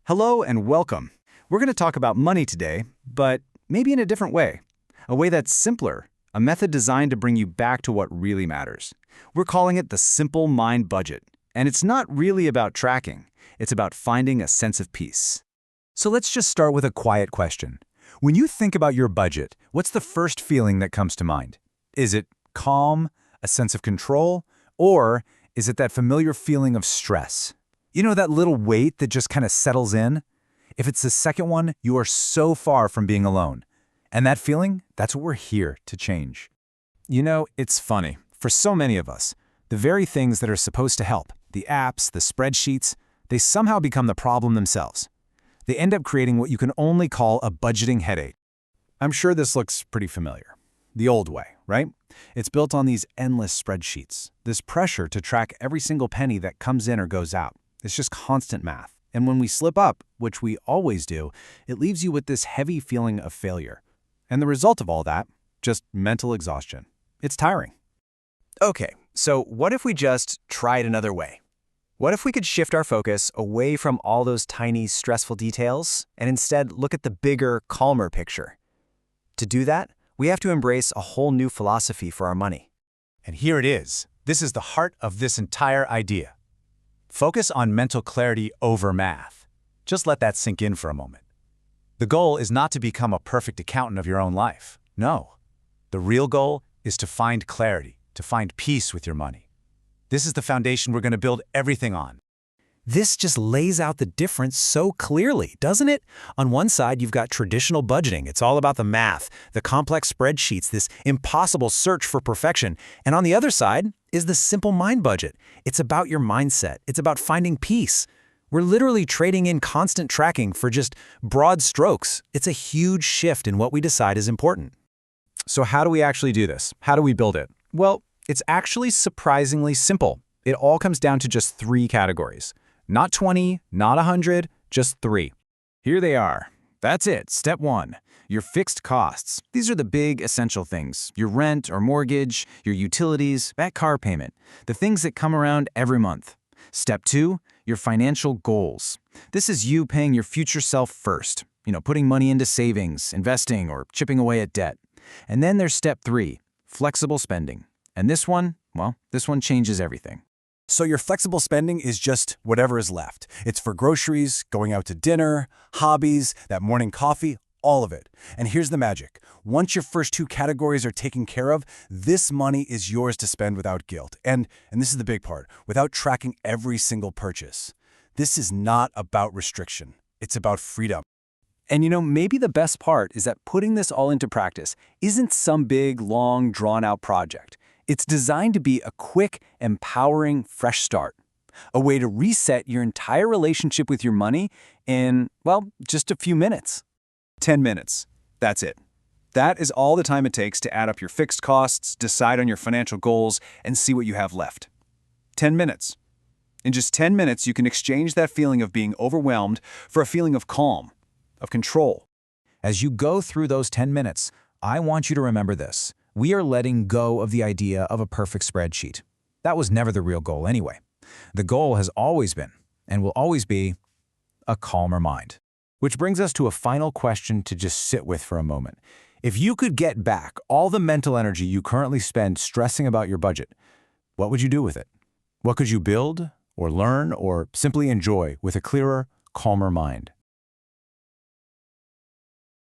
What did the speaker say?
Hello and welcome. We're going to talk about money today, but maybe in a different way. A way that's simpler, a method designed to bring you back to what really matters. We're calling it the Simple Mind Budget, and it's not really about tracking. It's about finding a sense of peace. So let's just start with a quiet question. When you think about your budget, what's the first feeling that comes to mind? Is it calm, a sense of control, or is it that familiar feeling of stress? You know, that little weight that just kind of settles in? If it's the second one, you are so far from being alone. And that feeling, that's what we're here to change. You know, it's funny. For so many of us, the very things that are supposed to help, the apps, the spreadsheets, they somehow become the problem themselves. They end up creating what you can only call a budgeting headache. I'm sure this looks pretty familiar. The old way, right? It's built on these endless spreadsheets, this pressure to track every single penny that comes in or goes out. It's just constant math. And when we slip up, which we always do, it leaves you with this heavy feeling of failure. And the result of all that, just mental exhaustion. It's tiring. Okay, so what if we just tried another way? What if we could shift our focus away from all those tiny, stressful details and instead look at the bigger, calmer picture? To do that, we have to embrace a whole new philosophy for our money. And here it is. This is the heart of this entire idea. Focus on mental clarity over math. Just let that sink in for a moment. The goal is not to become a perfect accountant of your own life. No. The real goal is to find clarity, to find peace with your money. This is the foundation we're going to build everything on. This just lays out the difference so clearly, doesn't it? On one side, you've got traditional budgeting. It's all about the math, the complex spreadsheets, this impossible search for perfection. And on the other side is the simple mind budget. It's about your mindset. It's about finding peace. We're literally trading in constant tracking for just broad strokes. It's a huge shift in what we decide is important. So how do we actually do this? How do we build it? Well, it's actually surprisingly simple. It all comes down to just 3 categories. Not 20, not 100, just 3. Here they are. That's it. Step 1. Your fixed costs. These are the big, essential things. Your rent or mortgage, your utilities, that car payment. The things that come around every month. Step 2. Your financial goals. This is you paying your future self first. Putting money into savings, investing, or chipping away at debt. And then there's step 3. Flexible spending. And this one changes everything. So your flexible spending is just whatever is left. It's for groceries, going out to dinner, hobbies, that morning coffee, all of it. And here's the magic. Once your first 2 categories are taken care of, this money is yours to spend without guilt. And this is the big part, without tracking every single purchase. This is not about restriction. It's about freedom. And maybe the best part is that putting this all into practice isn't some big, long, drawn-out project. It's designed to be a quick, empowering, fresh start. A way to reset your entire relationship with your money in, just a few minutes. 10 minutes. That's it. That is all the time it takes to add up your fixed costs, decide on your financial goals, and see what you have left. 10 minutes. In just 10 minutes, you can exchange that feeling of being overwhelmed for a feeling of calm, of control. As you go through those 10 minutes, I want you to remember this. We are letting go of the idea of a perfect spreadsheet. That was never the real goal anyway. The goal has always been, and will always be, a calmer mind. Which brings us to a final question to just sit with for a moment. If you could get back all the mental energy you currently spend stressing about your budget, what would you do with it? What could you build, or learn, or simply enjoy with a clearer, calmer mind?